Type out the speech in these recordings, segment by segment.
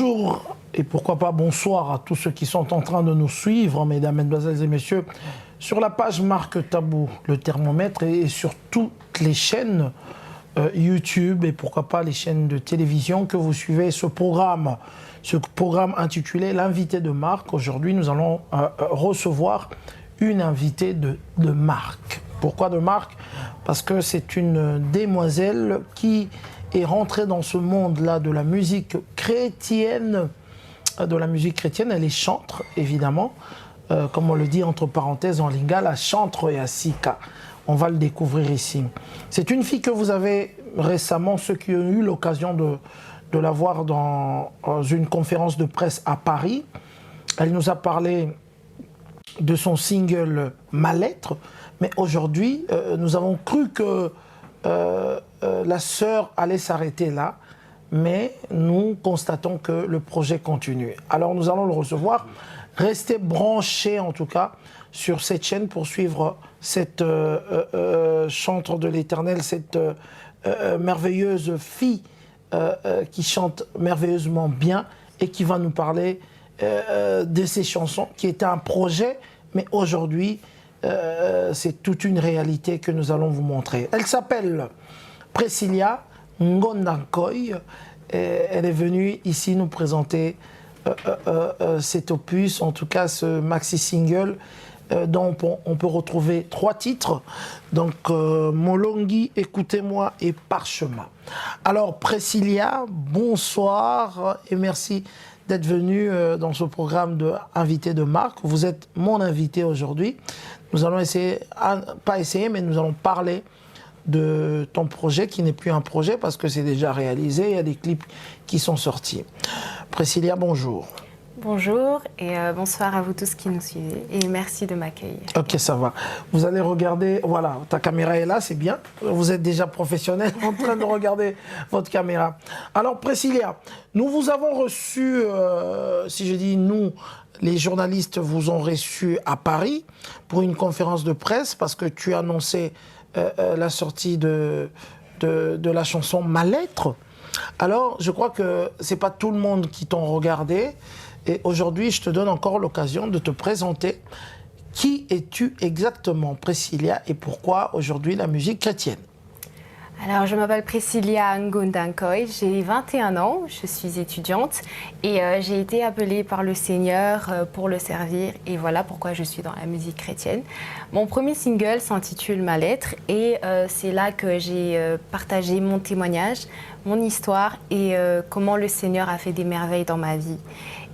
Bonjour et pourquoi pas bonsoir à tous ceux qui sont en train de nous suivre, mesdames, mesdemoiselles et messieurs, sur la page Marc Tabou, le thermomètre, et sur toutes les chaînes YouTube et pourquoi pas les chaînes de télévision que vous suivez ce programme intitulé L'invité de Marc. Aujourd'hui, nous allons recevoir une invitée de marque. Pourquoi de marque? Parce que c'est une demoiselle qui est rentrée dans ce monde-là de la musique chrétienne. Elle est chantre, évidemment. Comme on le dit entre parenthèses en lingala, chantre et asika. On va le découvrir ici. C'est une fille que vous avez récemment, ceux qui ont eu l'occasion de la voir dans une conférence de presse à Paris. Elle nous a parlé de son single « Ma lettre ». Mais aujourd'hui, nous avons cru que la sœur allait s'arrêter là. Mais nous constatons que le projet continue. Alors nous allons le recevoir. Restez branchés en tout cas sur cette chaîne pour suivre cette chantre de l'Éternel, cette merveilleuse fille qui chante merveilleusement bien et qui va nous parler de ses chansons, qui était un projet, mais aujourd'hui, c'est toute une réalité que nous allons vous montrer. Elle s'appelle Priscilla Ngondankoy. Elle est venue ici nous présenter cet opus, en tout cas ce maxi-single dont on peut retrouver 3 titres. Donc Molongi, Écoutez-moi et Parchemin. Alors Priscilla, bonsoir et merci d'être venue dans ce programme de Invité de Marc. Vous êtes mon invité aujourd'hui. Nous allons essayer, mais nous allons parler de ton projet qui n'est plus un projet parce que c'est déjà réalisé, il y a des clips qui sont sortis. Priscilla, bonjour. Bonjour et bonsoir à vous tous qui nous suivez et merci de m'accueillir. Ok, ça va. Vous allez regarder, voilà, ta caméra est là, c'est bien. Vous êtes déjà professionnel en train de regarder votre caméra. Alors Priscilla, nous vous avons reçu, si je dis nous, les journalistes vous ont reçu à Paris pour une conférence de presse parce que tu as annoncé la sortie de la chanson « Ma lettre ». Alors, je crois que ce n'est pas tout le monde qui t'ont regardé. Et aujourd'hui, je te donne encore l'occasion de te présenter. Qui es-tu exactement, Priscilla, et pourquoi aujourd'hui la musique chrétienne? Alors, je m'appelle Priscilla Ngondankoy, j'ai 21 ans, je suis étudiante et j'ai été appelée par le Seigneur pour le servir et voilà pourquoi je suis dans la musique chrétienne. Mon premier single s'intitule Ma lettre et c'est là que j'ai partagé mon témoignage, mon histoire et comment le Seigneur a fait des merveilles dans ma vie.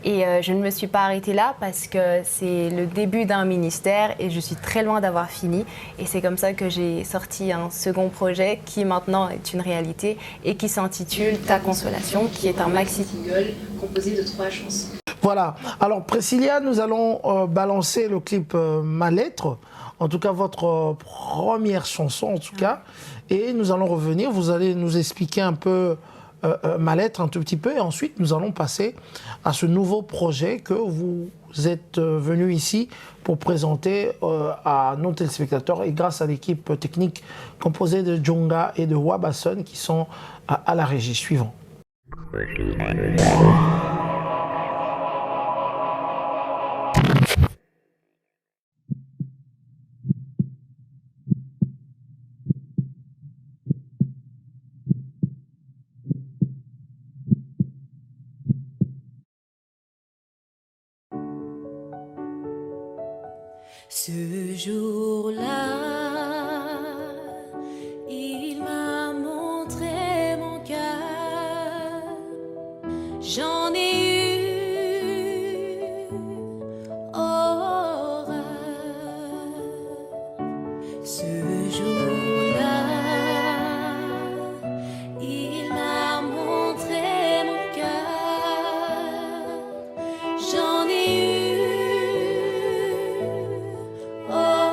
Et je ne me suis pas arrêtée là parce que c'est le début d'un ministère et je suis très loin d'avoir fini. Et c'est comme ça que j'ai sorti un second projet qui maintenant est une réalité et qui s'intitule Ta consolation, qui est un maxi-single composé de 3 chansons. Voilà. Alors Priscilla, nous allons balancer le clip Ma lettre, en tout cas votre première chanson en tout cas. Et nous allons revenir, vous allez nous expliquer un peu Ma lettre un tout petit peu et ensuite nous allons passer à ce nouveau projet que vous êtes venu ici pour présenter à nos téléspectateurs et grâce à l'équipe technique composée de Djonga et de Wabasson qui sont à la régie. Suivant. Ce jour-là, il m'a montré mon cœur. J'en ai eu horreur. Ce jour-là, il m'a montré mon cœur. J'en ai eu horreur.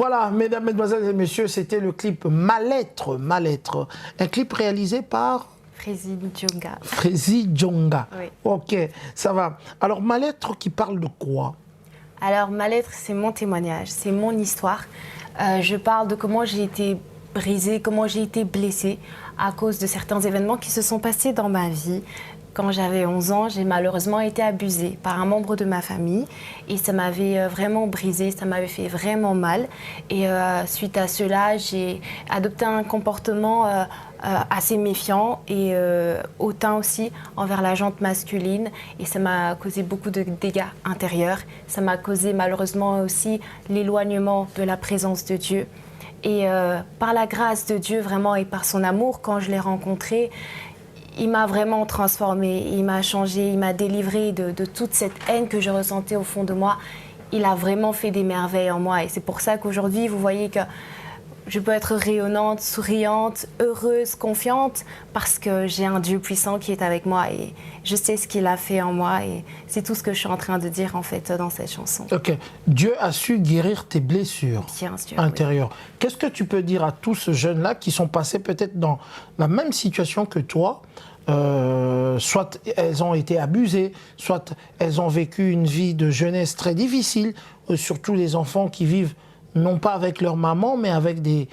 Voilà, mesdames, mesdemoiselles et messieurs, c'était le clip Mal-être, Mal-être. Un clip réalisé par Frézy Djonga. Frézy Djonga. Oui. Ok, ça va. Alors, Mal-être qui parle de quoi? Alors, Mal-être, c'est mon témoignage, c'est mon histoire. Je parle de comment j'ai été brisée, comment j'ai été blessée à cause de certains événements qui se sont passés dans ma vie. Quand j'avais 11 ans, j'ai malheureusement été abusée par un membre de ma famille et ça m'avait vraiment brisée, ça m'avait fait vraiment mal. Et suite à cela, j'ai adopté un comportement assez méfiant et hautain aussi envers la jante masculine. Et ça m'a causé beaucoup de dégâts intérieurs. Ça m'a causé malheureusement aussi l'éloignement de la présence de Dieu. Et par la grâce de Dieu vraiment et par son amour, quand je l'ai rencontré, il m'a vraiment transformée, il m'a changée, il m'a délivrée de toute cette haine que je ressentais au fond de moi. Il a vraiment fait des merveilles en moi et c'est pour ça qu'aujourd'hui, vous voyez que je peux être rayonnante, souriante, heureuse, confiante parce que j'ai un Dieu puissant qui est avec moi et je sais ce qu'il a fait en moi et c'est tout ce que je suis en train de dire en fait dans cette chanson. Ok, Dieu a su guérir tes blessures Bien sûr, intérieures. Oui. Qu'est-ce que tu peux dire à tous ces jeunes-là qui sont passés peut-être dans la même situation que toi, soit elles ont été abusées, soit elles ont vécu une vie de jeunesse très difficile, surtout les enfants qui vivent non pas avec leur maman, mais avec des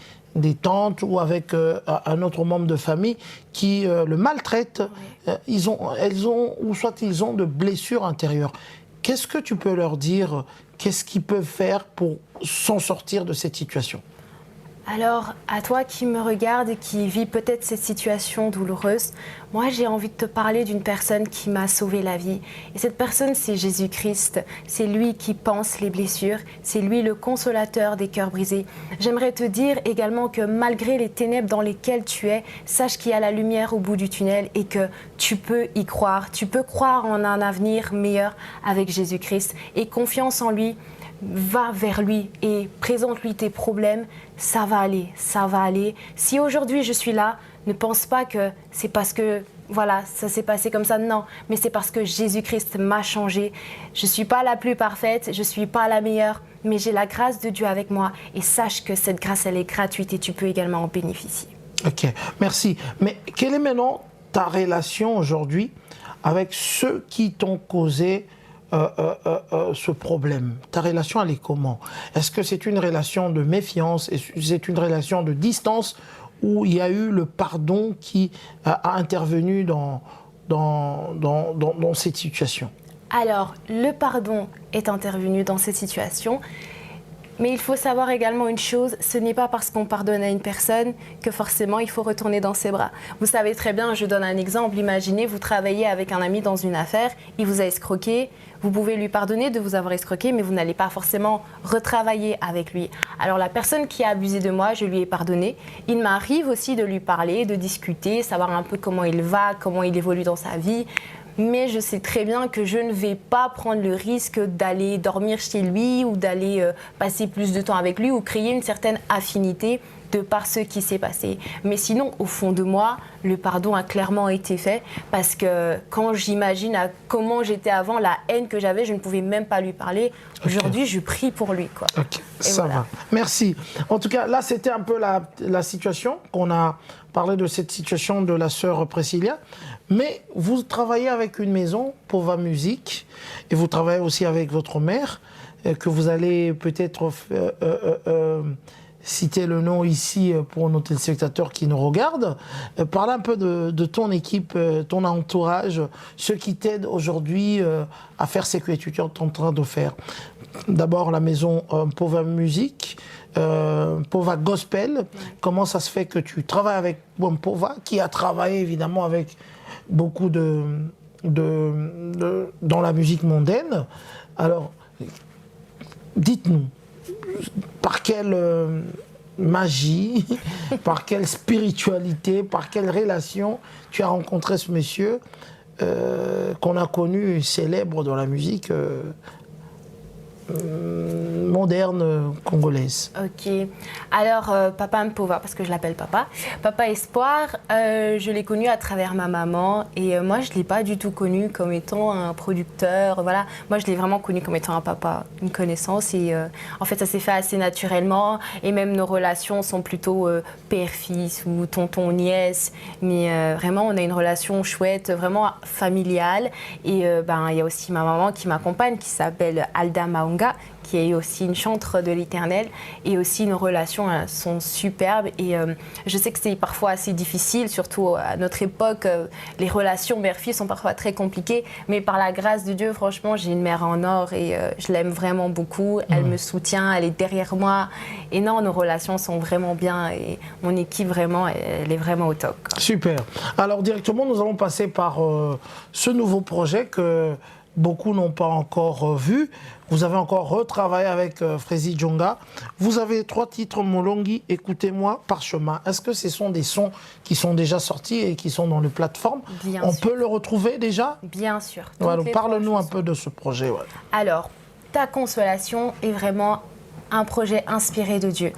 tantes ou avec un autre membre de famille qui le maltraitent. Oui. Ou soit ils ont de blessures intérieures. Qu'est-ce que tu peux leur dire? Qu'est-ce qu'ils peuvent faire pour s'en sortir de cette situation? Alors, à toi qui me regarde et qui vit peut-être cette situation douloureuse, moi j'ai envie de te parler d'une personne qui m'a sauvé la vie. Et cette personne, c'est Jésus-Christ. C'est lui qui pense les blessures. C'est lui le consolateur des cœurs brisés. J'aimerais te dire également que malgré les ténèbres dans lesquelles tu es, sache qu'il y a la lumière au bout du tunnel et que tu peux y croire. Tu peux croire en un avenir meilleur avec Jésus-Christ et confiance en lui. Va vers lui et présente-lui tes problèmes, ça va aller, ça va aller. Si aujourd'hui je suis là, ne pense pas que c'est parce que voilà, ça s'est passé comme ça, non, mais c'est parce que Jésus-Christ m'a changé. Je ne suis pas la plus parfaite, je ne suis pas la meilleure, mais j'ai la grâce de Dieu avec moi et sache que cette grâce, elle est gratuite et tu peux également en bénéficier. Ok, merci. Mais quelle est maintenant ta relation aujourd'hui avec ceux qui t'ont causé ce problème? Ta relation, elle est comment? Est-ce que c'est une relation de méfiance? Est-ce que c'est une relation de distance où il y a eu le pardon qui a intervenu dans cette situation? Alors, le pardon est intervenu dans cette situation. Mais il faut savoir également une chose, ce n'est pas parce qu'on pardonne à une personne que forcément il faut retourner dans ses bras. Vous savez très bien, je donne un exemple, imaginez, vous travaillez avec un ami dans une affaire, il vous a escroqué, vous pouvez lui pardonner de vous avoir escroqué, mais vous n'allez pas forcément retravailler avec lui. Alors la personne qui a abusé de moi, je lui ai pardonné. Il m'arrive aussi de lui parler, de discuter, savoir un peu comment il va, comment il évolue dans sa vie. Mais je sais très bien que je ne vais pas prendre le risque d'aller dormir chez lui ou d'aller passer plus de temps avec lui ou créer une certaine affinité de par ce qui s'est passé. Mais sinon, au fond de moi, le pardon a clairement été fait parce que quand j'imagine à comment j'étais avant, la haine que j'avais, je ne pouvais même pas lui parler. Aujourd'hui, je prie pour lui, quoi. Ok, ça va. Merci. En tout cas, là, c'était un peu la situation qu'on a parlé de cette situation de la sœur Priscilla. Mais vous travaillez avec une maison, Pova Music, et vous travaillez aussi avec votre mère, que vous allez peut-être citer le nom ici pour nos téléspectateurs qui nous regardent. Parle un peu de ton équipe, ton entourage, ceux qui t'aident aujourd'hui à faire ce que tu es en train de faire. D'abord la maison Pova Music, Pova Gospel. Comment ça se fait que tu travailles avec Pova, qui a travaillé évidemment avec beaucoup dans la musique mondaine. Alors, dites-nous, par quelle magie, par quelle spiritualité, par quelle relation tu as rencontré ce monsieur qu'on a connu célèbre dans la musique moderne congolaise. Ok. Alors, Papa Mpova, parce que je l'appelle Papa. Papa Espoir, je l'ai connu à travers ma maman. Et moi, je ne l'ai pas du tout connu comme étant un producteur. Voilà. Moi, je l'ai vraiment connu comme étant un papa, une connaissance. Et en fait, ça s'est fait assez naturellement. Et même nos relations sont plutôt père-fils ou tonton-nièce. Mais vraiment, on a une relation chouette, vraiment familiale. Et il y a aussi ma maman qui m'accompagne, qui s'appelle Alda Maunga, qui est aussi une chantre de l'Éternel, et aussi nos relations sont superbes. Et je sais que c'est parfois assez difficile, surtout à notre époque, les relations mère-fille sont parfois très compliquées, mais par la grâce de Dieu, franchement, j'ai une mère en or et je l'aime vraiment beaucoup. Elle me soutient, elle est derrière moi. Et non, nos relations sont vraiment bien et mon équipe, vraiment, elle est vraiment au top, quoi. Super. Alors directement, nous allons passer par ce nouveau projet que beaucoup n'ont pas encore vu. Vous avez encore retravaillé avec Frézy Djonga. Vous avez 3 titres, Molongi, Écoutez-moi, Parchemin. Est-ce que ce sont des sons qui sont déjà sortis et qui sont dans les plateformes? Bien On sûr. peut le retrouver déjà? Bien sûr. Voilà, parle-nous un peu de ce projet. Ouais. Alors, Ta consolation est vraiment un projet inspiré de Dieu.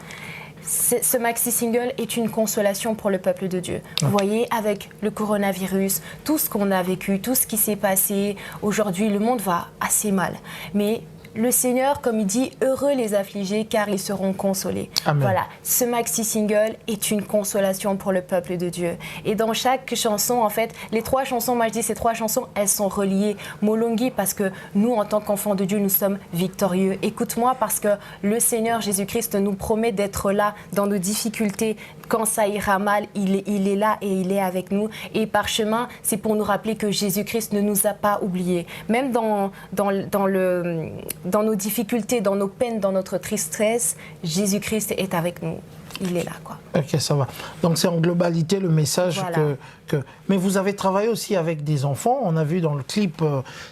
Ce maxi-single est une consolation pour le peuple de Dieu. Vous voyez, avec le coronavirus, tout ce qu'on a vécu, tout ce qui s'est passé, aujourd'hui, le monde va assez mal. Mais le Seigneur, comme il dit, heureux les affligés car ils seront consolés. Amen. Voilà, ce maxi-single est une consolation pour le peuple de Dieu. Et dans chaque chanson, en fait, les 3 chansons, moi je dis ces 3 chansons, elles sont reliées. Molongi parce que nous, en tant qu'enfants de Dieu, nous sommes victorieux. Écoute-moi parce que le Seigneur Jésus-Christ nous promet d'être là dans nos difficultés. Quand ça ira mal, il est là et il est avec nous. Et Parchemin, c'est pour nous rappeler que Jésus-Christ ne nous a pas oubliés. Même dans nos difficultés, dans nos peines, dans notre tristesse, Jésus-Christ est avec nous. Il est là, quoi. Ok, ça va. Donc c'est en globalité le message Voilà. que... Mais vous avez travaillé aussi avec des enfants. On a vu dans le clip,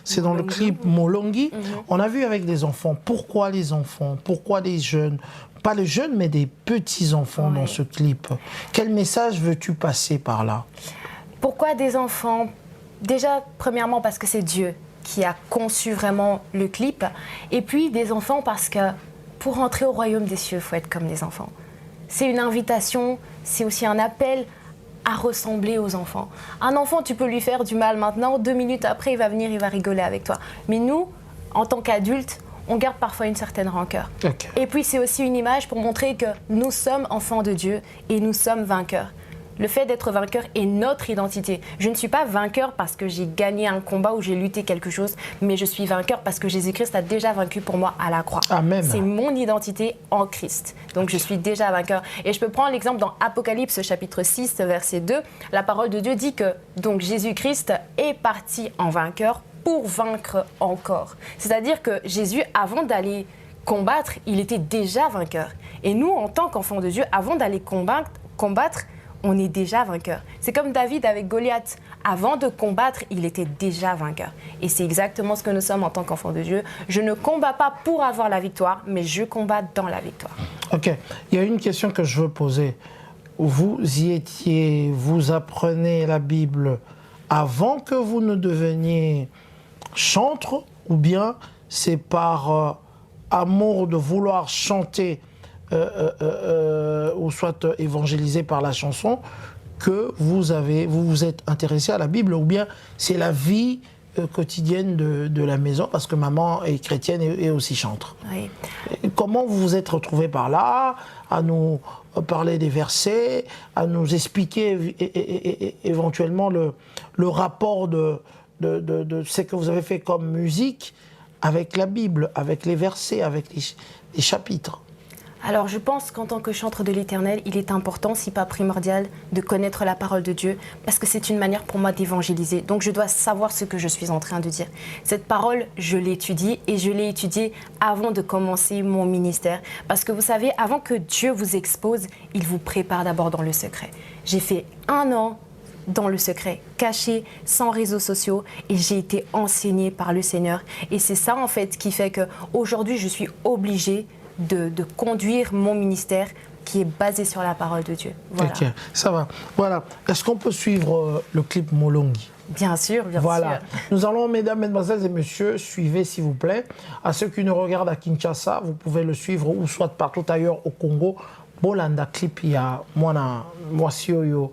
c'est dans le clip Molongi. On a vu avec des enfants. Pourquoi les enfants? Pourquoi les jeunes? Pas les jeunes, mais des petits-enfants dans ce clip. Quel message veux-tu passer par là? Pourquoi des enfants? Déjà, premièrement, parce que c'est Dieu qui a conçu vraiment le clip. Et puis, des enfants parce que pour entrer au royaume des cieux, il faut être comme les enfants. C'est une invitation, c'est aussi un appel à ressembler aux enfants. Un enfant, tu peux lui faire du mal maintenant, 2 minutes après, il va venir, il va rigoler avec toi. Mais nous, en tant qu'adultes, on garde parfois une certaine rancœur. Ok. Et puis, c'est aussi une image pour montrer que nous sommes enfants de Dieu et nous sommes vainqueurs. Le fait d'être vainqueur est notre identité. Je ne suis pas vainqueur parce que j'ai gagné un combat ou j'ai lutté quelque chose, mais je suis vainqueur parce que Jésus-Christ a déjà vaincu pour moi à la croix. Amen. C'est mon identité en Christ. Donc je suis déjà vainqueur. Et je peux prendre l'exemple dans Apocalypse chapitre 6, verset 2. La parole de Dieu dit que donc Jésus-Christ est parti en vainqueur pour vaincre encore. C'est-à-dire que Jésus, avant d'aller combattre, il était déjà vainqueur. Et nous, en tant qu'enfants de Dieu, avant d'aller combattre, on est déjà vainqueur. C'est comme David avec Goliath. Avant de combattre, il était déjà vainqueur. Et c'est exactement ce que nous sommes en tant qu'enfants de Dieu. Je ne combats pas pour avoir la victoire, mais je combats dans la victoire. Ok. Il y a une question que je veux poser. Vous y étiez, vous apprenez la Bible avant que vous ne deveniez chantre, ou bien c'est par amour de vouloir chanter ou soit évangélisé par la chanson que vous vous êtes intéressé à la Bible, ou bien c'est la vie quotidienne de la maison parce que maman est chrétienne et aussi chantre. Oui. Comment vous vous êtes retrouvé par là, à nous parler des versets, à nous expliquer éventuellement le rapport de ce que vous avez fait comme musique avec la Bible, avec les versets, avec les chapitres? Alors je pense qu'en tant que chantre de l'Éternel, il est important, si pas primordial, de connaître la parole de Dieu, parce que c'est une manière pour moi d'évangéliser. Donc je dois savoir ce que je suis en train de dire. Cette parole, je l'étudie et je l'ai étudiée avant de commencer mon ministère. Parce que vous savez, avant que Dieu vous expose, il vous prépare d'abord dans le secret. J'ai fait 1 an dans le secret, caché, sans réseaux sociaux, et j'ai été enseignée par le Seigneur. Et c'est ça en fait qui fait qu'aujourd'hui je suis obligée de conduire mon ministère qui est basé sur la parole de Dieu. Voilà. Ok, ça va. Voilà. Est-ce qu'on peut suivre le clip Molongi? Bien sûr, bien Voilà. sûr. Nous allons, mesdames, mesdemoiselles et messieurs, suivez s'il vous plaît. À ceux qui nous regardent à Kinshasa, vous pouvez le suivre ou soit partout ailleurs au Congo. Bolanda clip, il y a Moisioyo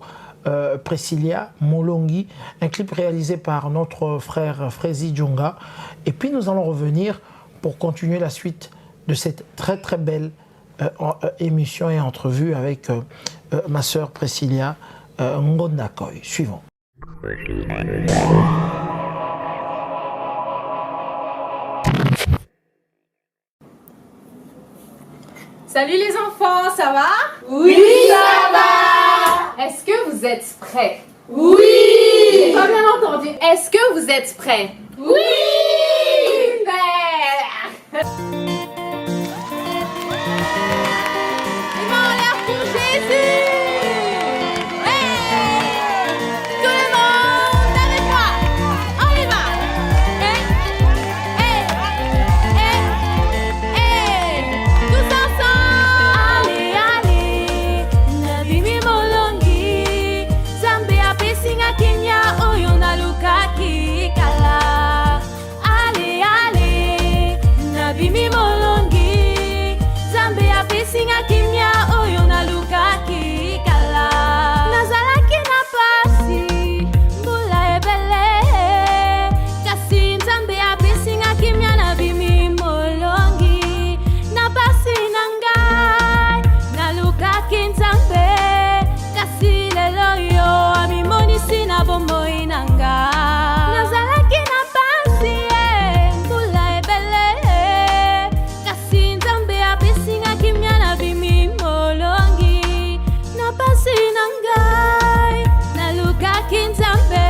Presilia, Molongi, un clip réalisé par notre frère Frézi Djonga. Et puis nous allons revenir pour continuer la suite de cette très très belle émission et entrevue avec ma sœur Presilia Ngondakoy. Suivons. Salut les enfants, ça va? Oui, ça va. Est-ce que vous êtes prêts? Oui. J'ai pas bien entendu. Est-ce que vous êtes prêts? Oui. Super. Ils m'ont l'air pour Jésus. Hey, tout le monde avec moi. On y va. Hey, hey, hey, hey. Tous ensemble. Allez, allez. Nabimi molongi. Zambe apesinga Kenya oyo nalukaki kala. Allez, allez. Nabimi molongi. Zambe apesinga Kenya oyo nalukaki kala. Nazalaki na pasi. Mbula ebele. Kasi Nzambe apesinga Kenya nabimi molongi. Na pasi na ngai. Nalukaki Nzambe. Kasi lelo yo amimonisi na bomoi na ngai. Nazalaki na pasi mbula ebele. Kasi Nzambe apesinga Kenya nabimi molongi. Na pasi na ngai. Nalukaki Nzambe.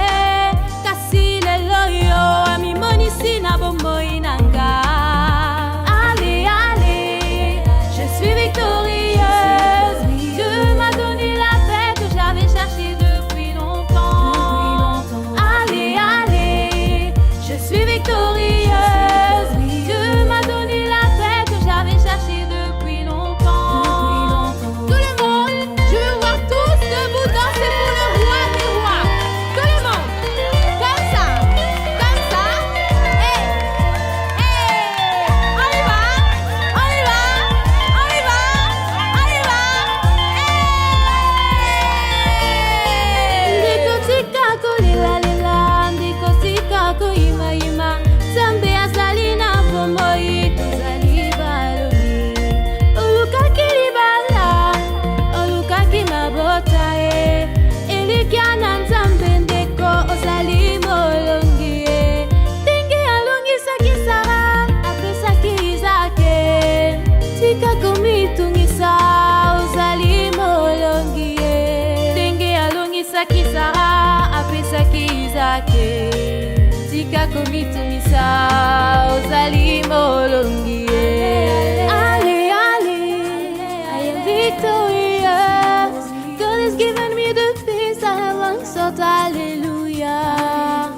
Kasi lelo yo amimonisi na bomoi na ngai. Allez, allez, je suis victorieuse. Dieu m'a donné la paix que j'avais cherchée depuis longtemps. Allez, allez, je suis victorieuse. Dieu m'a donné la paix que j'avais cherchée depuis longtemps. Tout le monde, je veux voir tous debout danser pour le roi des rois. Tout le monde, comme ça, comme ça. Hey, hey, on y va, on y va, on y va, on y va. Hey. Ndiko tikako lila lila, ndiko tikako ima ima. Zambe azali na bomoi, tozali baloni. Olukaki libala, olukaki mabota e. Elikia na Nzambe ndeko ozali molongi e. Ndenge alongisaki Sara, apesaki Izake. Tikako mitungisa, ozali molongi e. Ndenge alongisaki Sara, apesaki Izake. Tikako mitungisa, ozali molongi e. Allez, allez, I am victorious. God has given me the peace I have long sought. Hallelujah.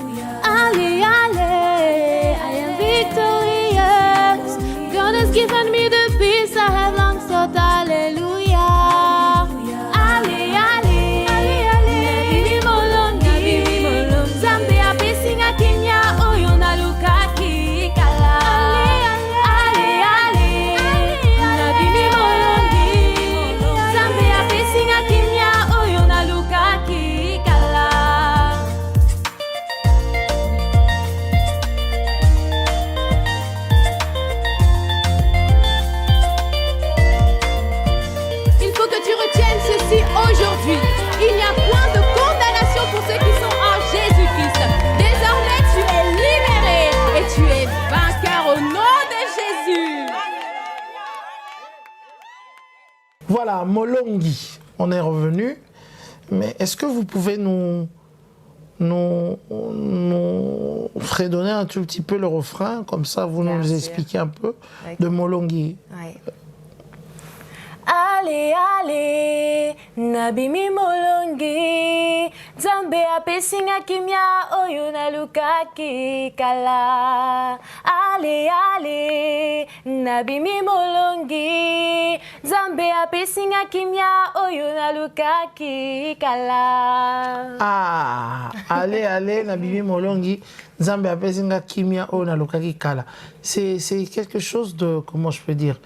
Allez, allez, I am victorious. God has given me the peace I have long sought. Hallelujah. Allez, allez, nabimi molongi. Zambe apesinga Kenya oyo nalukaki kala. Allez, allez, nabimi molongi. Zambe apesinga Kenya oyo nalukaki kala. Il faut que tu retiennes ceci aujourd'hui. Il n'y a point de condamnation pour ceux qui sont en Jésus-Christ. Désormais, tu es libéré et tu es vainqueur au nom de Jésus. Voilà, Molongi. On est revenu. Mais est-ce que vous pouvez nous fredonner un tout petit peu le refrain, comme ça vous Bien nous sûr. expliquez un peu D'accord. de Molongi. Ouais. Ale ale nabimi molongi Zambe apesinga kimia oyo nalukaki kala Ale ale nabimi molongi Zambe apesinga kimia oyo nalukaki kala. Ah, allez, Nabibi Molongi, Zambe apesinga kimia oyo nalukaki kala. C'est quelque chose de, comment je peux dire,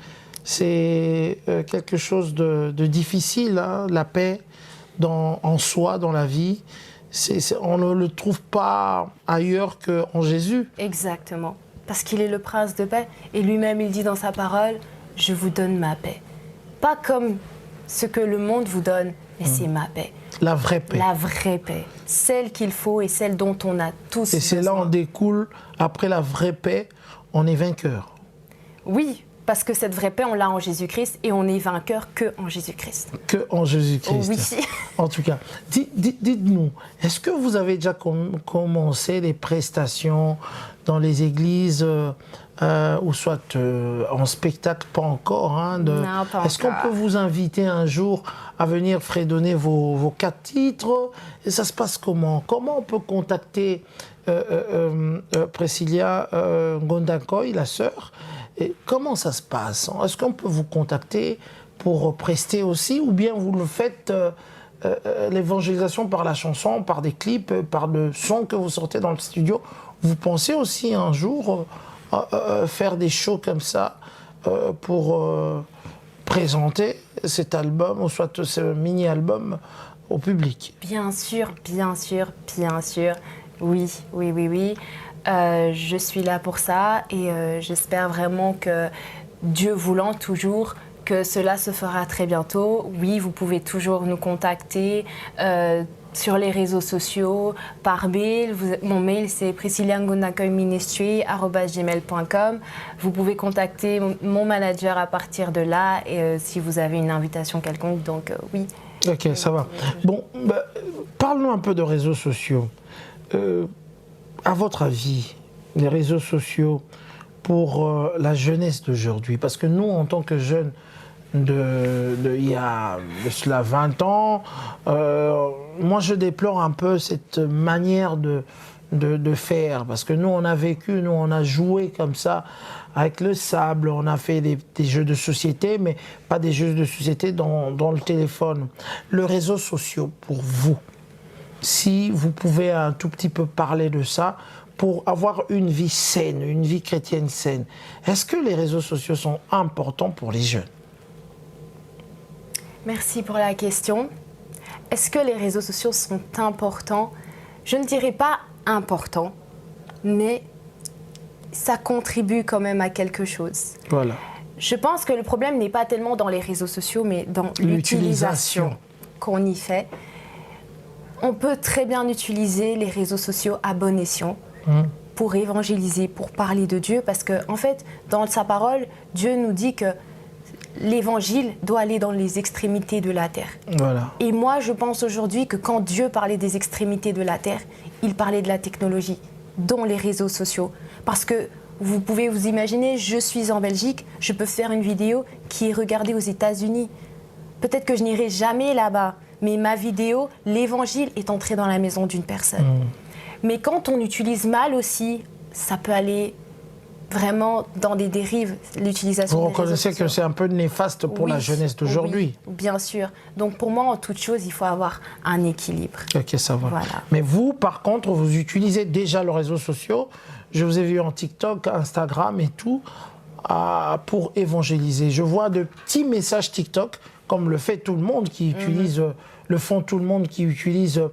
c'est quelque chose de difficile, hein, la paix en soi, dans la vie. On ne le trouve pas ailleurs qu'en Jésus. Exactement, parce qu'il est le prince de paix et lui-même il dit dans sa parole, je vous donne ma paix. Pas comme ce que le monde vous donne, mais c'est ma paix. La vraie paix. La vraie paix, celle qu'il faut et celle dont on a tous besoin. Et c'est là on découle, après la vraie paix, on est vainqueur. Oui, parce que cette vraie paix, on l'a en Jésus-Christ et on est vainqueur que en Jésus-Christ. Que en Jésus-Christ. Oui. En tout cas, dites-nous, est-ce que vous avez déjà commencé les prestations dans les églises ou soit en spectacle, pas encore hein, Non, pas Est-ce qu'on peut vous inviter un jour à venir fredonner vos 4 titres? Et ça se passe comment? Comment on peut contacter Priscilla Ngondankoy, la sœur? Et comment ça se passe? Est-ce qu'on peut vous contacter pour prester aussi, ou bien vous le faites l'évangélisation par la chanson, par des clips, par le son que vous sortez dans le studio? Vous pensez aussi un jour faire des shows comme ça pour présenter cet album, ou soit ce mini-album au public? Bien sûr, bien sûr, bien sûr. Oui, oui, oui, oui. Je suis là pour ça et j'espère vraiment que Dieu voulant toujours que cela se fera très bientôt. Oui, vous pouvez toujours nous contacter sur les réseaux sociaux, par mail. Mon mail c'est priscillangondankoyministry@gmail.com. Vous pouvez contacter mon manager à partir de là et si vous avez une invitation quelconque, donc oui. Ok, ça va. Bon, parlons un peu de réseaux sociaux. À votre avis, les réseaux sociaux pour la jeunesse d'aujourd'hui, parce que nous, en tant que jeunes il y a de cela 20 ans, moi je déplore un peu cette manière de faire, parce que nous on a vécu, nous on a joué comme ça avec le sable, on a fait des jeux de société, mais pas des jeux de société dans le téléphone. Le réseau social pour vous, si vous pouvez un tout petit peu parler de ça, pour avoir une vie saine, une vie chrétienne saine, est-ce que les réseaux sociaux sont importants pour les jeunes? Merci pour la question. Est-ce que les réseaux sociaux sont importants? Je ne dirais pas important, mais ça contribue quand même à quelque chose. Voilà. Je pense que le problème n'est pas tellement dans les réseaux sociaux, mais dans l'utilisation qu'on y fait. On peut très bien utiliser les réseaux sociaux à bon escient pour évangéliser, pour parler de Dieu, parce que en fait, dans sa parole, Dieu nous dit que l'évangile doit aller dans les extrémités de la terre. Voilà. Et moi, je pense aujourd'hui que quand Dieu parlait des extrémités de la terre, il parlait de la technologie, dont les réseaux sociaux. Parce que vous pouvez vous imaginer, je suis en Belgique, je peux faire une vidéo qui est regardée aux États-Unis. Peut-être que je n'irai jamais là-bas, mais ma vidéo, l'évangile est entré dans la maison d'une personne. Mais quand on utilise mal aussi, ça peut aller vraiment dans des dérives, l'utilisation Vous des réseaux reconnaissez que sociaux. c'est un peu néfaste pour la jeunesse d'aujourd'hui. Oui, bien sûr. Donc pour moi, en toute chose, il faut avoir un équilibre. Ok, ça va. Voilà. Mais vous, par contre, vous utilisez déjà les réseaux sociaux. Je vous ai vu en TikTok, Instagram et tout, pour évangéliser. Je vois de petits messages TikTok, comme le fait tout le monde qui utilise, le font tout le monde qui utilise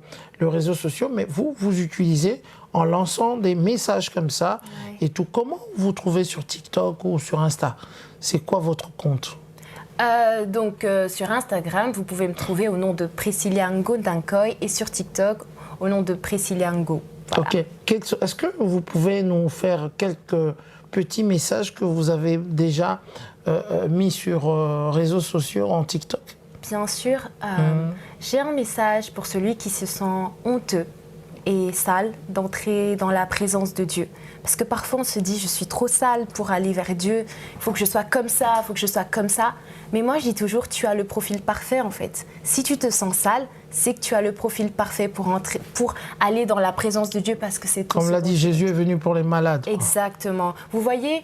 les réseaux sociaux. Mais vous, vous utilisez en lançant des messages comme ça et tout. Comment vous trouvez sur TikTok ou sur Insta? C'est quoi votre compte? Sur Instagram, vous pouvez me trouver au nom de Priscilla Ngondankoy et sur TikTok au nom de Priscilla Ngo. Voilà. Ok. Est-ce que vous pouvez nous faire quelques petits messages que vous avez déjà mis sur réseaux sociaux en TikTok? Bien sûr, j'ai un message pour celui qui se sent honteux et sale d'entrer dans la présence de Dieu. Parce que parfois on se dit je suis trop sale pour aller vers Dieu, il faut que je sois comme ça, il faut que je sois comme ça. Mais moi je dis toujours tu as le profil parfait en fait. Si tu te sens sale, c'est que tu as le profil parfait pour aller dans la présence de Dieu parce que c'est tout. Comme l'a dit Jésus est venu pour les malades. Exactement. Vous voyez,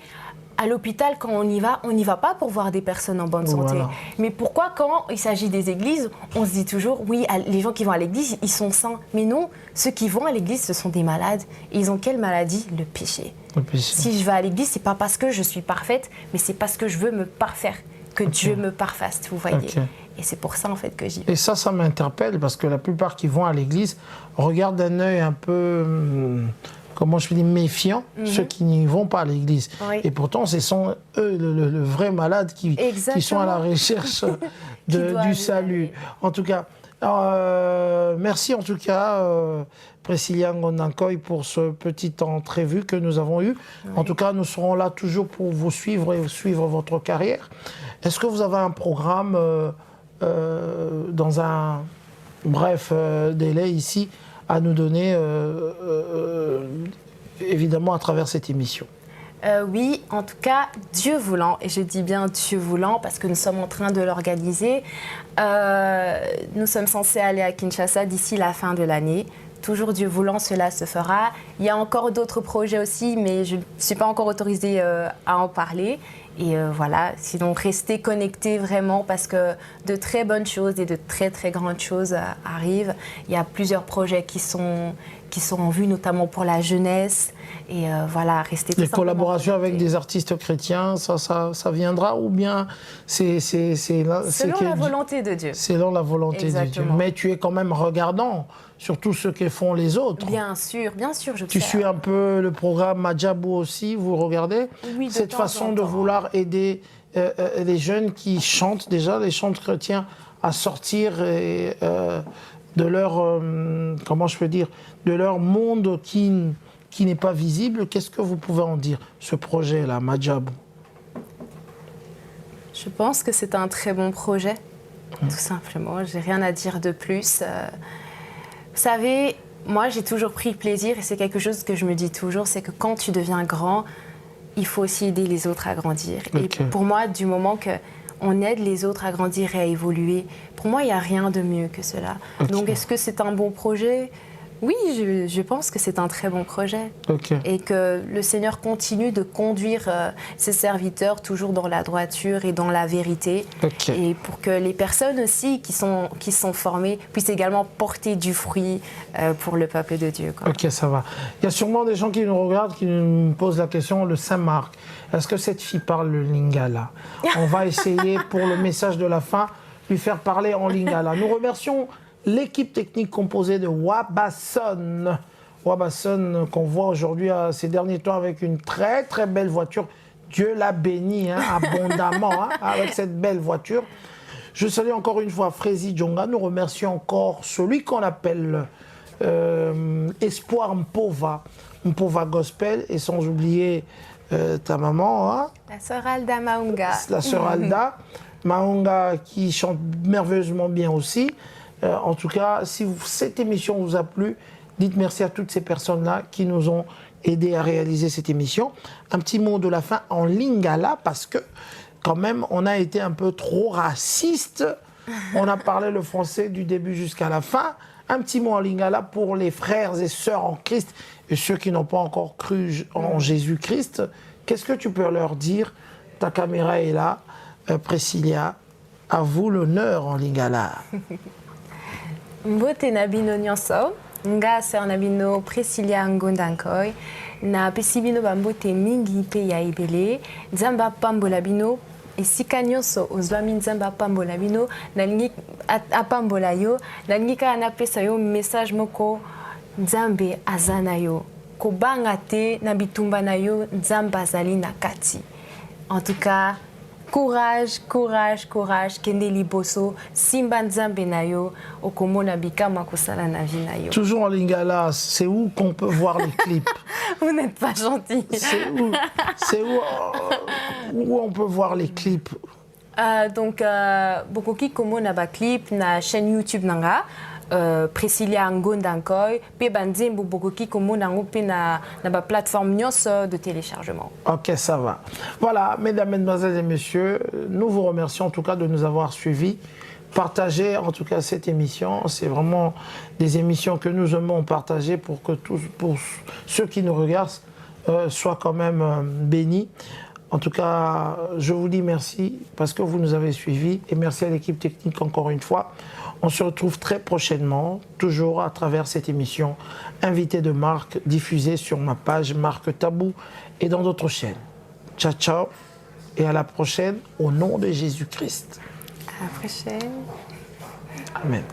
à l'hôpital, quand on n'y va pas pour voir des personnes en bonne santé. Voilà. Mais pourquoi, quand il s'agit des églises, on se dit toujours, oui, les gens qui vont à l'église, ils sont sains. Mais non, ceux qui vont à l'église, ce sont des malades. Et ils ont quelle maladie? Le péché. Le péché. Si je vais à l'église, c'est pas parce que je suis parfaite, mais c'est parce que je veux me parfaire, que Dieu me parfasse, vous voyez. Et c'est pour ça, en fait, que j'y vais. Et ça m'interpelle, parce que la plupart qui vont à l'église regardent d'un œil un peu... comment je dis, méfiant, ceux qui n'y vont pas à l'église. Oui. Et pourtant, ce sont eux, le vrai malade, qui sont à la recherche du salut. En tout cas, merci en tout cas, Priscilla Ngondankoy, pour ce petit entrevue que nous avons eu. Oui. En tout cas, nous serons là toujours pour vous suivre et suivre votre carrière. Est-ce que vous avez un programme dans un bref délai ici à nous donner, évidemment, à travers cette émission? Oui, en tout cas, Dieu voulant, et je dis bien Dieu voulant parce que nous sommes en train de l'organiser. Nous sommes censés aller à Kinshasa d'ici la fin de l'année. Toujours Dieu voulant, cela se fera. Il y a encore d'autres projets aussi, mais je ne suis pas encore autorisée à en parler. Et voilà, sinon restez connectés vraiment parce que de très bonnes choses et de très très grandes choses arrivent. Il y a plusieurs projets qui sont en vue, notamment pour la jeunesse. Et voilà, restez tout simplement. Les collaborations avec des artistes chrétiens, ça viendra ou bien c'est selon la volonté de Dieu. Selon la volonté de Dieu. Mais tu es quand même regardant sur tout ce que font les autres. Bien sûr, je Tu suis un peu le programme Madjabou aussi, vous regardez? Oui, cette façon de vouloir aider les jeunes qui chantent déjà, les chants chrétiens, à sortir de leur, comment je peux dire, de leur monde qui n'est pas visible. Qu'est-ce que vous pouvez en dire, ce projet-là, Madjabou? Je pense que c'est un très bon projet, tout simplement. J'ai rien à dire de plus. Vous savez, moi j'ai toujours pris plaisir et c'est quelque chose que je me dis toujours, c'est que quand tu deviens grand, il faut aussi aider les autres à grandir. Et pour moi, du moment qu'on aide les autres à grandir et à évoluer, pour moi, il n'y a rien de mieux que cela. Donc est-ce que c'est un bon projet? Oui, je pense que c'est un très bon projet. Et que le Seigneur continue de conduire ses serviteurs toujours dans la droiture et dans la vérité. Et pour que les personnes aussi qui sont formées puissent également porter du fruit pour le peuple de Dieu. Quoi. Ok, ça va. Il y a sûrement des gens qui nous regardent, qui nous posent la question, le Saint-Marc, est-ce que cette fille parle le lingala? On va essayer pour le message de la fin, lui faire parler en lingala. Nous remercions l'équipe technique composée de Wabasson. Wabasson qu'on voit aujourd'hui ces derniers temps avec une très très belle voiture. Dieu l'a béni abondamment avec cette belle voiture. Je salue encore une fois Frézy Djonga. Nous remercions encore celui qu'on appelle Espoir Mpova Gospel. Et sans oublier ta maman. La sœur Alda Maunga. La sœur Alda Maunga qui chante merveilleusement bien aussi. En tout cas, si cette émission vous a plu, dites merci à toutes ces personnes-là qui nous ont aidés à réaliser cette émission. Un petit mot de la fin en lingala, parce que quand même, on a été un peu trop raciste. On a parlé le français du début jusqu'à la fin. Un petit mot en lingala pour les frères et sœurs en Christ et ceux qui n'ont pas encore cru en Jésus-Christ. Qu'est-ce que tu peux leur dire? Ta caméra est là, Priscilla. À vous l'honneur en lingala. Mbote nabino nyonso, nga sœur nabino Priscilla Ngondankoy, na pesibino bambote mingi pe ya ebele, nzamba pambola bino, esika nyonso ozwami nzamba pambola bino, nalingi apambola yo, nalingi kaka napesa yo message moko, nzambe aza na yo, kobanga te na bitumba na yo, nzambe azali na kati. En tout cas, courage, courage, courage, kende liboso, simba nzambe na yo, okomona bikama kosala na vie na yo. Toujours en lingala, c'est où qu'on peut voir les clips? Vous n'êtes pas gentil. C'est où on peut voir les clips? Donc, bokoki komona ba clip na chaîne YouTube nanga. Priscilla Ngondankoy pe banzembo bokoki komona yango pe na plateforme nyonso de téléchargement. Ok, ça va. Voilà, mesdames, mesdemoiselles et messieurs, nous vous remercions en tout cas de nous avoir suivis. Partagez en tout cas cette émission. C'est vraiment des émissions que nous aimons partager pour que pour ceux qui nous regardent soient quand même bénis. En tout cas, je vous dis merci parce que vous nous avez suivis et merci à l'équipe technique encore une fois. On se retrouve très prochainement, toujours à travers cette émission Invité de Marc, diffusée sur ma page Marc Tabou et dans d'autres chaînes. Ciao, ciao et à la prochaine au nom de Jésus-Christ. À la prochaine. Amen.